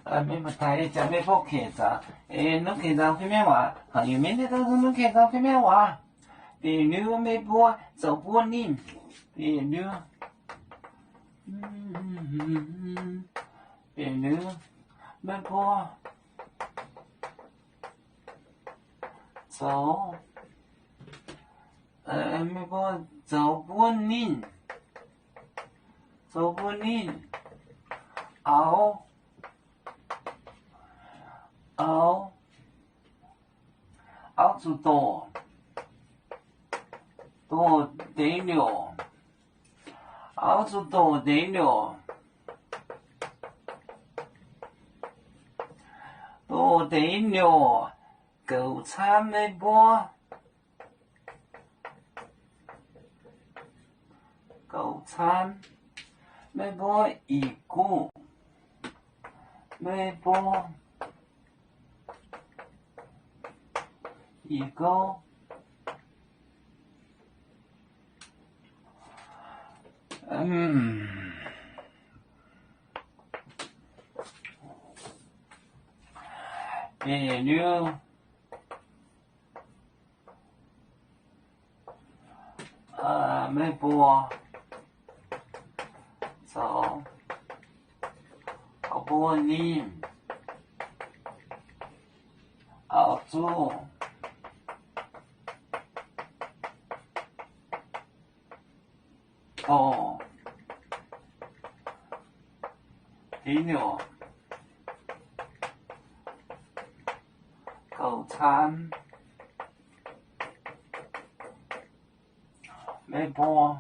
没不太讲没不开张，侬开张方面话，朋友们那都是侬开张方面话，别扭没不走不宁，别扭，别扭没不走，没不走不宁，走不宁，熬。熬出多得了，熬出多得了，多得了，够惨没波，够惨没波一股，没波。一个，别扭，没播，走，好不你，好做。哦，得了，够惨，没播，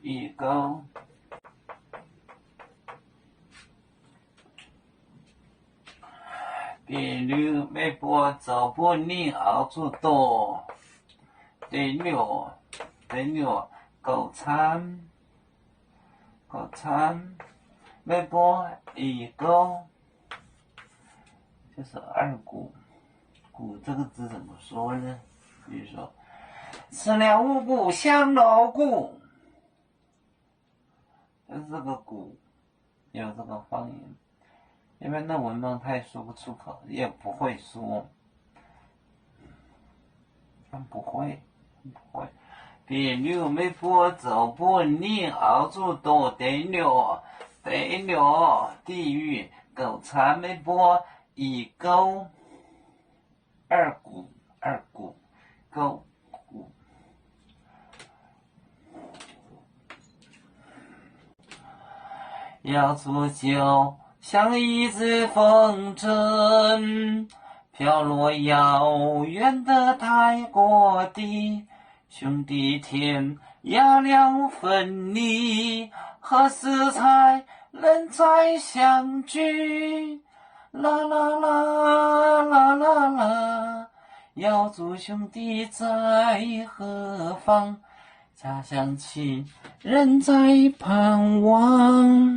一个，别扭没播，走不宁熬出多，得了。得了，够惨，够惨，没播一个，就是二股，股这个字怎么说呢？比如说，吃了五谷香老谷，就是这个谷，有这个方言。因为那文盲他也说不出口，也不会说，不会。别扭没播走不宁熬出多得了，地狱狗惨没播一勾二股勾股，要出就像一只风筝，飘落遥远的泰国地。兄弟天涯两分离，何时才能再相聚？啦啦啦啦啦啦，要祝兄弟在何方？家乡亲人在盼望。